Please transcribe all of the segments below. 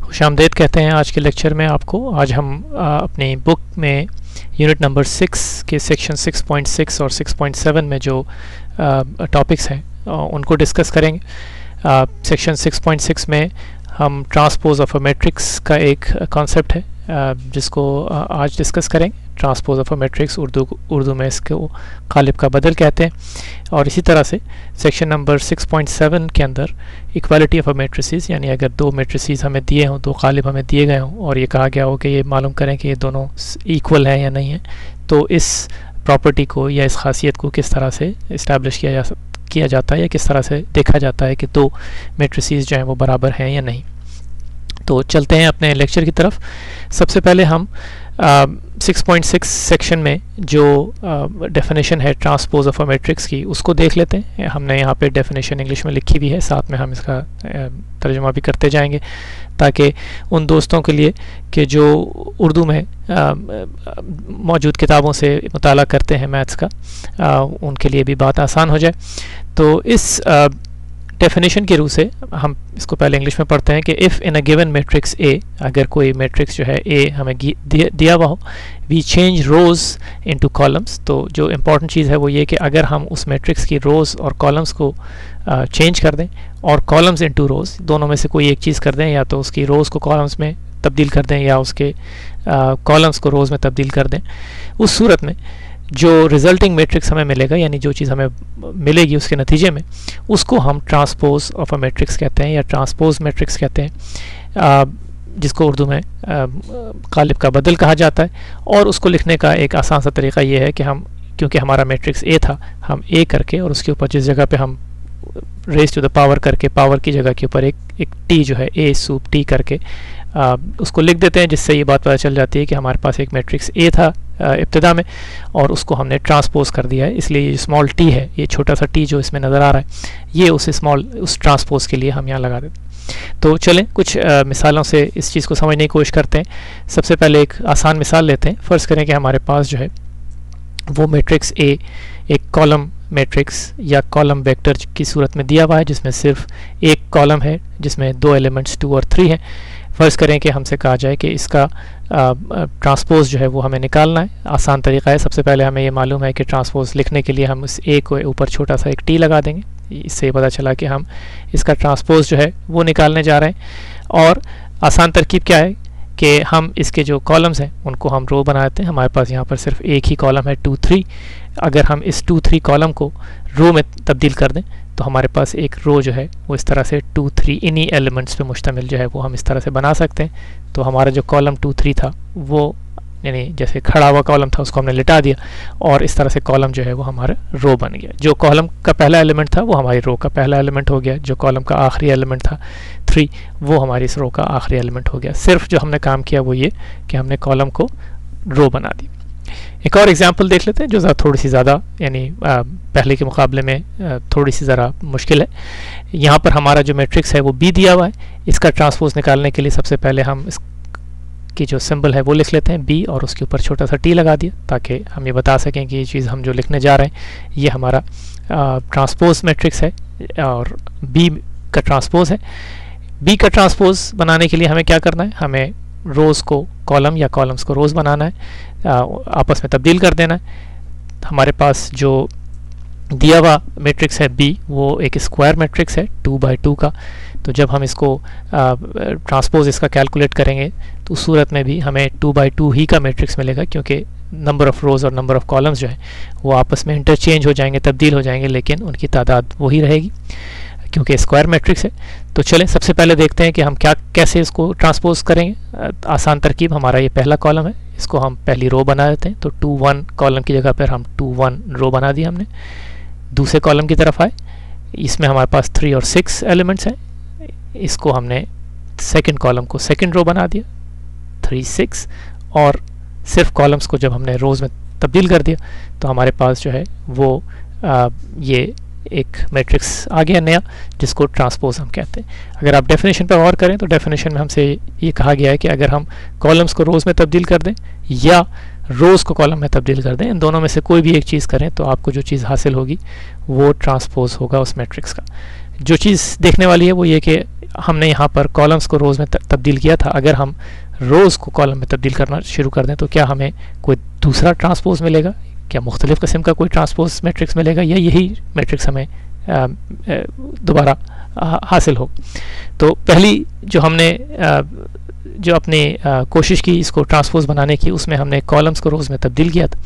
खुशामदीद कहते हैं आज के लेक्चर में आपको। आज हम अपनी बुक में यूनिट नंबर 6 के सेक्शन 6.6 और 6.7 में जो टॉपिक्स हैं उनको डिस्कस करेंगे। सेक्शन 6.6 में हम ट्रांसपोज ऑफ अ मैट्रिक्स का एक कॉन्सेप्ट है जिसको आज डिस्कस करेंगे। Transpose of a matrix Urdu में इसको गालिब का बदल कहते हैं। और इसी तरह से सेक्शन नंबर 6.7 के अंदर इक्वालिटी ऑफ अ मैट्रिसेस, यानी अगर दो मैट्रिसेस हमें दिए हों, दो गालिब हमें दिए गए हों और ये कहा गया हो कि ये मालूम करें कि ये दोनों इक्वल हैं या नहीं है, तो इस प्रॉपर्टी को या इस खासियत को किस तरह से इस्टेब्लिश किया जाता है या किस तरह से देखा जाता है कि दो मैट्रिसेस जो हैं वो बराबर हैं या नहीं। तो चलते हैं अपने लेक्चर की तरफ। सबसे पहले हम 6.6 सेक्शन में जो डेफिनेशन है ट्रांसपोज ऑफ अ मैट्रिक्स की उसको देख लेते हैं। हमने यहाँ पे डेफिनेशन इंग्लिश में लिखी हुई है, साथ में हम इसका तर्जुमा भी करते जाएंगे ताकि उन दोस्तों के लिए कि जो उर्दू में मौजूद किताबों से मुताला करते हैं मैथ्स का, उनके लिए भी बात आसान हो जाए। तो इस डेफिनेशन की रूह से हम इसको पहले इंग्लिश में पढ़ते हैं कि if in a given matrix A, अगर कोई मैट्रिक्स जो है ए हमें दिया हुआ हो, we change rows into columns. तो जो इम्पॉर्टेंट चीज़ है वो ये कि अगर हम उस मैट्रिक्स की रोज़ और कॉलम्स को चेंज कर दें और कॉलम्स इनटू रोज़, दोनों में से कोई एक चीज़ कर दें, या तो उसकी रोज़ को कॉलम्स में तब्दील कर दें या उसके कॉलम्स को रोज़ में तब्दील कर दें, उस सूरत में जो रिजल्टिंग मैट्रिक्स हमें मिलेगा, यानी जो चीज़ हमें मिलेगी उसके नतीजे में, उसको हम ट्रांसपोज ऑफ अ मैट्रिक्स कहते हैं या ट्रांसपोज मैट्रिक्स कहते हैं, जिसको उर्दू में गालिब का बदल कहा जाता है। और उसको लिखने का एक आसान सा तरीका ये है कि हम, क्योंकि हमारा मैट्रिक्स ए था, हम ए करके और उसके ऊपर जिस जगह पे हम रेज टू द पावर करके, पावर की जगह के ऊपर एक टी जो है ए सूप टी करके उसको लिख देते हैं, जिससे ये बात पता चल जाती है कि हमारे पास एक मैट्रिक्स ए था इब्तिदा में और उसको हमने ट्रांसपोज कर दिया है। इसलिए ये स्मॉल टी है, ये छोटा सा टी जो इसमें नज़र आ रहा है, ये उस ट्रांसपोज के लिए हम यहाँ लगा देते हैं। तो चलें कुछ मिसालों से इस चीज़ को समझने की कोशिश करते हैं। सबसे पहले एक आसान मिसाल लेते हैं। फ़र्ज़ करें कि हमारे पास जो है वो मैट्रिक्स ए एक कॉलम मैट्रिक्स या कॉलम वेक्टर की सूरत में दिया हुआ है, जिसमें सिर्फ एक कॉलम है जिसमें दो एलिमेंट्स 2 और 3 हैं। फ़र्ज़ करें कि हमसे कहा जाए कि इसका ट्रांसपोज जो है वो हमें निकालना है। आसान तरीका है, सबसे पहले हमें ये मालूम है कि ट्रांसपोज लिखने के लिए हम इस ए को ऊपर छोटा सा एक टी लगा देंगे। इससे ये पता चला कि हम इसका ट्रांसपोज जो है वो निकालने जा रहे हैं। और आसान तरकीब क्या है कि हम इसके जो कॉलम्स हैं उनको हम रो बना देते हैं। हमारे पास यहाँ पर सिर्फ एक ही कॉलम है 2, 3। अगर हम इस 2, 3 कॉलम को रो में तब्दील कर दें तो हमारे पास एक रो जो है वो इस तरह से 2, 3 इन्हीं एलिमेंट्स पे मुश्तमिल जो है वो हम इस तरह से बना सकते हैं। तो हमारा जो कॉलम 2, 3 था वो, यानी जैसे खड़ा हुआ कॉलम था, उसको हमने लिटा दिया और इस तरह से कॉलम जो है वो हमारा रो बन गया। जो कॉलम का पहला एलिमेंट था वो हमारी रो का पहला एलिमेंट हो गया। जो कॉलम का आखिरी एलिमेंट था 3, वो हमारी इस रो का आखिरी एलिमेंट हो गया। सिर्फ जो हमने काम किया वो ये कि हमने कॉलम को रो बना दी। एक और एग्जांपल देख लेते हैं जो थोड़ी सी ज़्यादा, यानी पहले के मुकाबले में थोड़ी सी ज़रा मुश्किल है। यहाँ पर हमारा जो मैट्रिक्स है वो बी दिया हुआ है। इसका ट्रांसपोज निकालने के लिए सबसे पहले हम इसकी जो सिंबल है वो लिख लेते हैं बी और उसके ऊपर छोटा सा टी लगा दिया, ताकि हम ये बता सकें कि ये चीज़ हम जो लिखने जा रहे हैं ये हमारा ट्रांसपोज मैट्रिक्स है और बी का ट्रांसपोज है। बी का ट्रांसपोज बनाने के लिए हमें क्या करना है, हमें रोज़ को कॉलम या कॉलम्स को रोज़ बनाना है, आपस में तब्दील कर देना है। हमारे पास जो दिया हुआ मैट्रिक्स है बी वो एक स्क्वायर मैट्रिक्स है 2 बाई 2 का। तो जब हम इसको ट्रांसपोज इसका कैलकुलेट करेंगे तो उस सूरत में भी हमें 2 बाई 2 ही का मैट्रिक्स मिलेगा, क्योंकि नंबर ऑफ़ रोज़ और नंबर ऑफ़ कॉलम्स जो है वो आपस में इंटरचेंज हो जाएंगे, तब्दील हो जाएंगे, लेकिन उनकी तादाद वही रहेगी क्योंकि स्क्वायर मैट्रिक्स है। तो चलें सबसे पहले देखते हैं कि हम कैसे इसको ट्रांसपोज करेंगे। आसान तरकीब, हमारा ये पहला कॉलम है, इसको हम पहली रो बना देते हैं। तो 2, 1 कॉलम की जगह पर हम 2, 1 रो बना दी हमने। दूसरे कॉलम की तरफ आए, इसमें हमारे पास 3 और 6 एलिमेंट्स हैं। इसको हमने सेकंड कॉलम को सेकंड रो बना दिया 3, 6, और सिर्फ कॉलम्स को जब हमने रोज़ में तब्दील कर दिया तो हमारे पास जो है वो ये एक मैट्रिक्स आ गया नया, जिसको ट्रांसपोज हम कहते हैं। अगर आप डेफिनेशन पर गौर करें तो डेफिनेशन में हमसे ये कहा गया है कि अगर हम कॉलम्स को रोज़ में तब्दील कर दें या रोज़ को कॉलम में तब्दील कर दें, इन दोनों में से कोई भी एक चीज़ करें तो आपको जो चीज़ हासिल होगी वो ट्रांसपोज होगा उस मैट्रिक्स का। जो चीज़ देखने वाली है वो ये कि हमने यहाँ पर कॉलम्स को रोज़ में तब्दील किया था, अगर हम रोज़ को कॉलम में तब्दील करना शुरू कर दें तो क्या हमें कोई दूसरा ट्रांसपोज मिलेगा, क्या मुख्तलिफ़ किस्म का कोई ट्रांसपोज मैट्रिक्स मिलेगा, या यही मैट्रिक्स हमें दोबारा हासिल हो। तो पहली जो हमने जो अपनी कोशिश की इसको ट्रांसपोज बनाने की, उसमें हमने कॉलम्स को रोज़ में तब्दील किया था।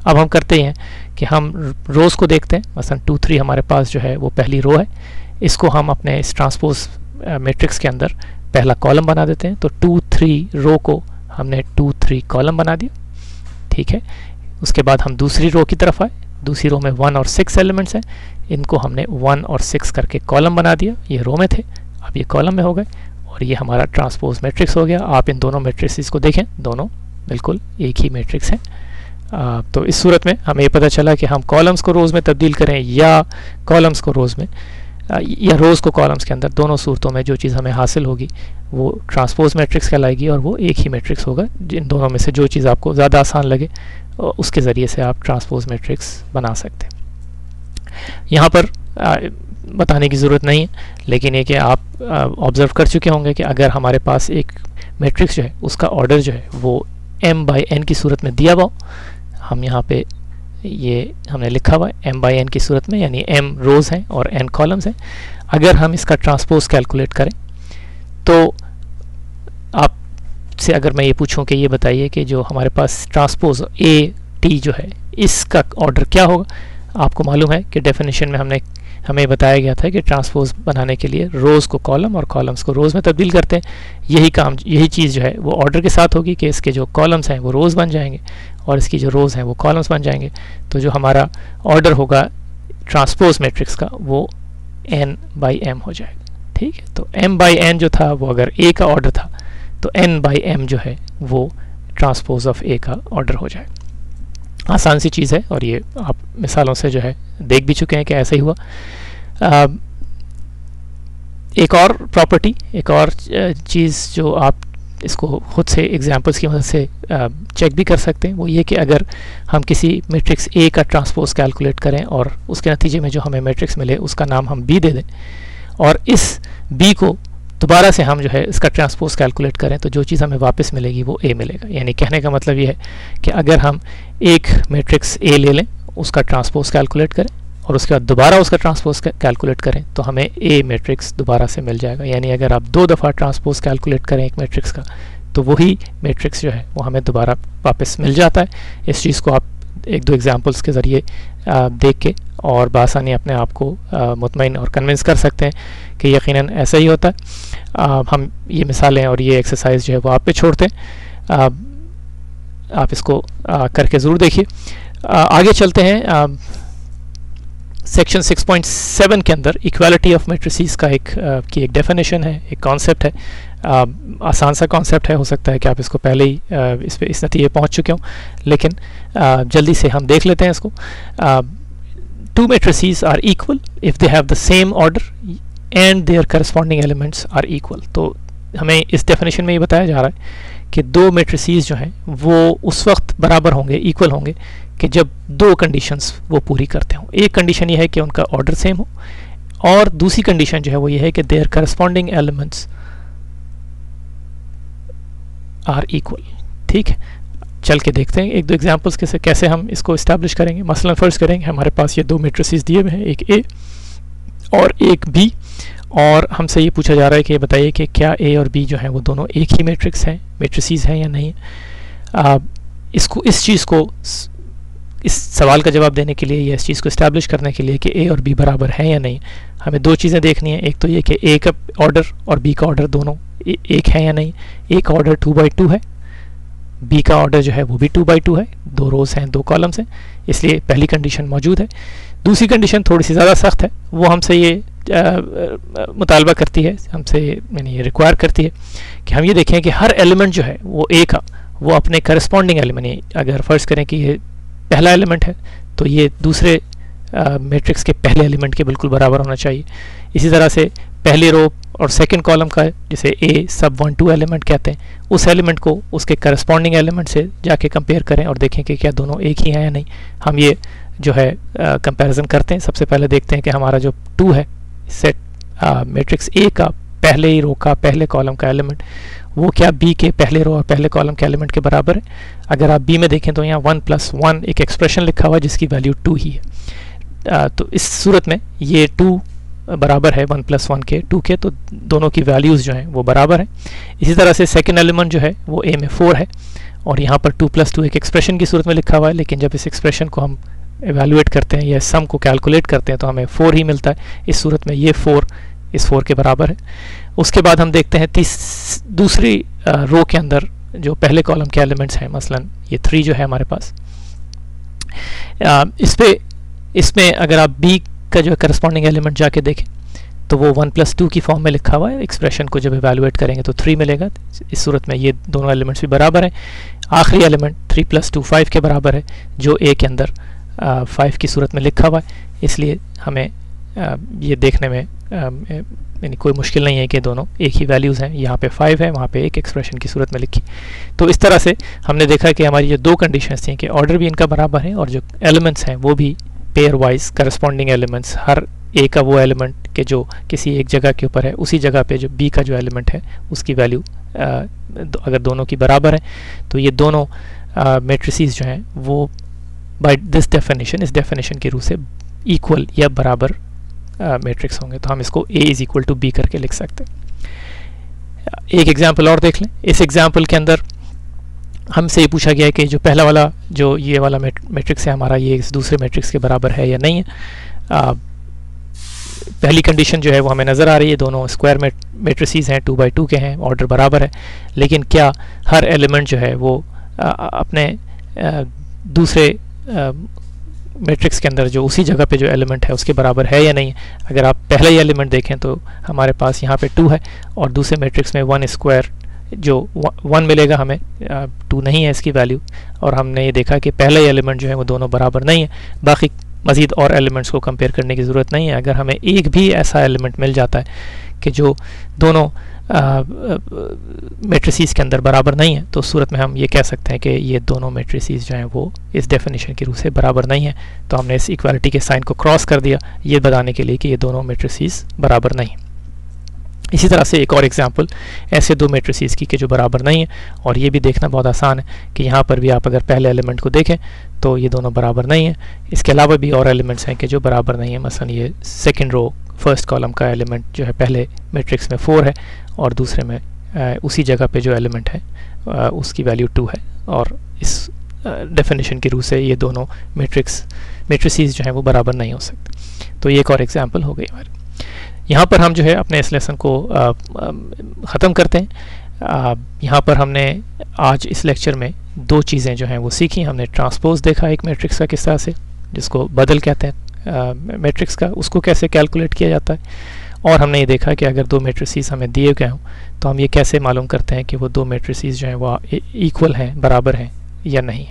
अब हम करते हैं कि हम रोज़ को देखते हैं, मसलन 2 3 हमारे पास जो है वो पहली रो है, इसको हम अपने इस ट्रांसपोज मैट्रिक्स के अंदर पहला कॉलम बना देते हैं। तो 2 3 रो को हमने 2 3 कॉलम बना दिया, ठीक है। उसके बाद हम दूसरी रो की तरफ आए, दूसरी रो में 1 और 6 एलिमेंट्स हैं, इनको हमने 1 और 6 करके कॉलम बना दिया। ये रो में थे, अब ये कॉलम में हो गए और ये हमारा ट्रांसपोज मैट्रिक्स हो गया। आप इन दोनों मैट्रिक्स को देखें, दोनों बिल्कुल एक ही मैट्रिक्स हैं। तो इस सूरत में हमें ये पता चला कि हम कॉलम्स को रोज़ में तब्दील करें या कॉलम्स को रोज़ में या रोज़ को कॉलम्स के अंदर, दोनों सूरतों में जो चीज़ हमें हासिल होगी वो ट्रांसपोज मैट्रिक्स कहलाएगी और वो एक ही मैट्रिक्स होगा। इन दोनों में से जो चीज़ आपको ज़्यादा आसान लगे उसके ज़रिए से आप ट्रांसपोज मैट्रिक्स बना सकते हैं। यहाँ पर बताने की ज़रूरत नहीं है, लेकिन ये कि आप ऑब्ज़र्व कर चुके होंगे कि अगर हमारे पास एक मैट्रिक्स जो है उसका ऑर्डर जो है वो m/n की सूरत में दिया हुआ, हम यहाँ पे ये हमने लिखा हुआ है m/n की सूरत में, यानी m रोज़ हैं और n कॉलम्स हैं। अगर हम इसका ट्रांसपोज कैलकुलेट करें तो आपसे अगर मैं ये पूछूं कि ये बताइए कि जो हमारे पास ट्रांसपोज AT जो है इसका ऑर्डर क्या होगा, आपको मालूम है कि डेफिनेशन में हमें बताया गया था कि ट्रांसपोज बनाने के लिए रोज़ को कॉलम और कॉलम्स को रोज़ में तब्दील करते हैं। यही चीज़ जो है वो ऑर्डर के साथ होगी कि इसके जो कॉलम्स हैं वो रोज़ बन जाएंगे और इसकी जो रोज़ हैं वो कॉलम्स बन जाएंगे। तो जो हमारा ऑर्डर होगा ट्रांसपोज मैट्रिक्स का वो n/m हो जाएगा, ठीक है। तो m/n जो था वो अगर A का ऑर्डर था तो n/m जो है वो ट्रांसपोज ऑफ A का ऑर्डर हो जाएगा। आसान सी चीज़ है और ये आप मिसालों से जो है देख भी चुके हैं कि ऐसा ही हुआ। एक और प्रॉपर्टी, एक और चीज़ जो आप इसको खुद से एग्जांपल्स की मदद से चेक भी कर सकते हैं, वो ये कि अगर हम किसी मैट्रिक्स A का ट्रांसपोज कैलकुलेट करें और उसके नतीजे में जो हमें मैट्रिक्स मिले उसका नाम हम B दे दें और इस B को दोबारा से हम जो है इसका ट्रांसपोज कैलकुलेट करें तो जो चीज़ हमें वापस मिलेगी वो A मिलेगा। यानी कहने का मतलब ये है कि अगर हम एक मैट्रिक्स A ले लें, उसका ट्रांसपोज कैलकुलेट करें और उसके बाद दोबारा उसका ट्रांसपोज कैलकुलेट करें तो हमें A मैट्रिक्स दोबारा से मिल जाएगा। यानी अगर आप 2 दफ़ा ट्रांसपोज कैलकुलेट करें एक मैट्रिक्स का तो वही मैट्रिक्स जो है वो हमें दोबारा वापस मिल जाता है। इस चीज़ को आप 1-2 एग्जांपल्स के ज़रिए देख के और बासानी अपने आप को मुतमईन और कन्विंस कर सकते हैं कि यकीनन ऐसा ही होता है। हम ये मिसालें और ये एक्सरसाइज जो है वो आप पे छोड़ते हैं, आप इसको करके ज़रूर देखिए। आगे चलते हैं। सेक्शन 6.7 के अंदर इक्वालिटी ऑफ मैट्रिसेस का एक डेफिनेशन है, एक कॉन्सेप्ट है। आसान सा कॉन्सेप्ट है, हो सकता है कि आप इसको पहले ही इस नतीजे पहुंच चुके हों, लेकिन जल्दी से हम देख लेते हैं इसको। Two matrices are equal if they have the same order and their corresponding elements are equal। तो हमें इस डेफिनेशन में ये बताया जा रहा है कि 2 मैट्रिसेस जो हैं वो उस वक्त बराबर होंगे, इक्वल होंगे कि जब 2 कंडीशंस वो पूरी करते हों। एक कंडीशन ये है कि उनका ऑर्डर सेम हो और दूसरी कंडीशन जो है वो ये है कि their corresponding elements are equal. ठीक है, चल के देखते हैं 1-2 एग्जांपल्स कैसे हम इसको इस्टेब्लिश करेंगे। मसलन फर्ज करेंगे हमारे पास ये 2 मैट्रिसेस दिए हुए हैं, एक A और एक B, और हमसे ये पूछा जा रहा है कि ये बताइए कि क्या A और B जो हैं वो दोनों एक ही मैट्रिसेस हैं या नहीं। इस सवाल का जवाब देने के लिए या इस चीज़ को इस्टेब्लिश करने के लिए कि A और B बराबर हैं या नहीं, हमें 2 चीज़ें देखनी है। एक तो ये कि A का ऑर्डर और B का ऑर्डर दोनों एक है या नहीं। A का ऑर्डर 2/2 है, B का ऑर्डर जो है वो भी 2/2 है, 2 रोज़ हैं 2 कॉलम्स हैं, इसलिए पहली कंडीशन मौजूद है। दूसरी कंडीशन थोड़ी सी ज़्यादा सख्त है, वो हमसे ये मुतालबा करती है, हमसे यानी ये रिक्वायर करती है कि हम ये देखें कि हर एलिमेंट जो है वो A का वो अपने करस्पॉन्डिंग एलिमेंट, अगर फ़र्ज़ करें कि ये पहला एलिमेंट है तो ये दूसरे मैट्रिक्स के पहले एलिमेंट के बिल्कुल बराबर होना चाहिए। इसी तरह से पहली रो और सेकंड कॉलम का जिसे A सब 1-2 एलिमेंट कहते हैं, उस एलिमेंट को उसके करस्पॉन्डिंग एलिमेंट से जाके कंपेयर करें और देखें कि क्या दोनों एक ही हैं या नहीं। हम ये जो है कंपैरिजन करते हैं। सबसे पहले देखते हैं कि हमारा जो 2 है सेट मैट्रिक्स A का पहले ही रो का पहले कॉलम का एलिमेंट, वो क्या बी के पहले रो और पहले कॉलम के एलिमेंट के बराबर है। अगर आप बी में देखें तो यहाँ 1 + 1 एक एक्सप्रेशन लिखा हुआ है जिसकी वैल्यू 2 ही है। तो इस सूरत में ये 2 बराबर है 1 + 1 के 2 के, तो दोनों की वैल्यूज़ जो हैं वो बराबर हैं। इसी तरह से सेकेंड एलिमेंट जो है वो ए में 4 है और यहाँ पर 2 + 2 एक एक्सप्रेशन की सूरत में लिखा हुआ है, लेकिन जब इस एक्सप्रेशन को हम एवेलुएट करते हैं या सम को कैलकुलेट करते हैं तो हमें 4 ही मिलता है। इस सूरत में ये 4 इस 4 के बराबर है। उसके बाद हम देखते हैं दूसरी रो के अंदर जो पहले कॉलम के एलिमेंट्स हैं, मसलन ये 3 जो है हमारे पास, इसमें अगर आप बी का जो करस्पॉन्डिंग एलिमेंट जाके देखें तो वो 1 + 2 की फॉर्म में लिखा हुआ है। एक्सप्रेशन को जब एवेलुएट करेंगे तो 3 मिलेगा। इस सूरत में ये दोनों एलिमेंट्स भी बराबर हैं। आखिरी एलिमेंट 3 + 2 5 के बराबर है, जो ए के अंदर 5 की सूरत में लिखा हुआ है। इसलिए हमें ये देखने में यानी कोई मुश्किल नहीं है कि दोनों एक ही वैल्यूज़ हैं। यहाँ पे 5 है, वहाँ पे एक एक्सप्रेशन की सूरत में लिखी। तो इस तरह से हमने देखा कि हमारी जो दो कंडीशंस थी कि ऑर्डर भी इनका बराबर है और जो एलिमेंट्स हैं वो भी पेयर वाइज करस्पॉन्डिंग एलिमेंट्स, हर ए का वो एलिमेंट के जो किसी एक जगह के ऊपर है उसी जगह पे जो बी का जो एलिमेंट है उसकी वैल्यू अगर दोनों की बराबर है तो ये दोनों मैट्रिसेस जो हैं वो बाय दिस डेफिनेशन, इस डेफिनेशन की रूह से इक्वल या बराबर मैट्रिक्स होंगे। तो हम इसको A = B करके लिख सकते हैं। एक एग्जांपल और देख लें। इस एग्जांपल के अंदर हमसे ये पूछा गया है कि जो पहला वाला जो ये वाला मैट्रिक्स है हमारा, ये इस दूसरे मैट्रिक्स के बराबर है या नहीं है। पहली कंडीशन जो है वो हमें नज़र आ रही है, दोनों स्क्वायर मैट्रिसेस हैं, 2 × 2 के हैं, ऑर्डर बराबर है। लेकिन क्या हर एलिमेंट जो है वो अपने दूसरे मैट्रिक्स के अंदर जो उसी जगह पे जो एलिमेंट है उसके बराबर है या नहीं। अगर आप पहला ही एलिमेंट देखें तो हमारे पास यहाँ पे 2 है और दूसरे मैट्रिक्स में 1² जो 1 मिलेगा हमें, 2 नहीं है इसकी वैल्यू। और हमने ये देखा कि पहला ही एलिमेंट जो है वो दोनों बराबर नहीं है। बाकी मज़ीद और एलिमेंट्स को कंपेयर करने की ज़रूरत नहीं है। अगर हमें एक भी ऐसा एलिमेंट मिल जाता है कि जो दोनों मैट्रिसेस के अंदर बराबर नहीं है तो उस सूरत में हम ये कह सकते हैं कि ये दोनों मैट्रिसेस जो हैं वो इस डेफिनेशन की रूह से बराबर नहीं है। तो हमने इस इक्वालिटी के साइन को क्रॉस कर दिया ये बताने के लिए कि ये दोनों मैट्रिसेस बराबर नहीं। इसी तरह से एक और एग्जांपल ऐसे दो मैट्रिसेस की कि जो बराबर नहीं है, और ये भी देखना बहुत आसान है कि यहाँ पर भी आप अगर पहले एलिमेंट को देखें तो ये दोनों बराबर नहीं है। इसके अलावा भी और एलिमेंट्स हैं कि जो बराबर नहीं है। मसलन ये सेकेंड रो फर्स्ट कॉलम का एलिमेंट जो है पहले मैट्रिक्स में 4 है और दूसरे में उसी जगह पे जो एलिमेंट है उसकी वैल्यू 2 है, और इस डेफिनेशन की रूह से ये दोनों मैट्रिसेस जो हैं वो बराबर नहीं हो सकते। तो ये एक और एग्जांपल हो गई हमारी। यहाँ पर हम जो है अपने इस लेसन को ख़त्म करते हैं। यहाँ पर हमने आज इस लेक्चर में दो चीज़ें जो हैं वो सीखी। हमने ट्रांसपोज देखा एक मैट्रिक्स का किस तरह से, जिसको बदल कहते हैं मैट्रिक्स का, उसको कैसे कैलकुलेट किया जाता है, और हमने ये देखा कि अगर दो मैट्रिसेस हमें दिए गए हों तो हम ये कैसे मालूम करते हैं कि वो दो मैट्रिसेस जो हैं वो इक्वल हैं, बराबर हैं या नहीं।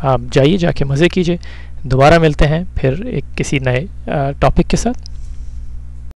आप जाइए, जाके मज़े कीजिए। दोबारा मिलते हैं फिर एक किसी नए टॉपिक के साथ।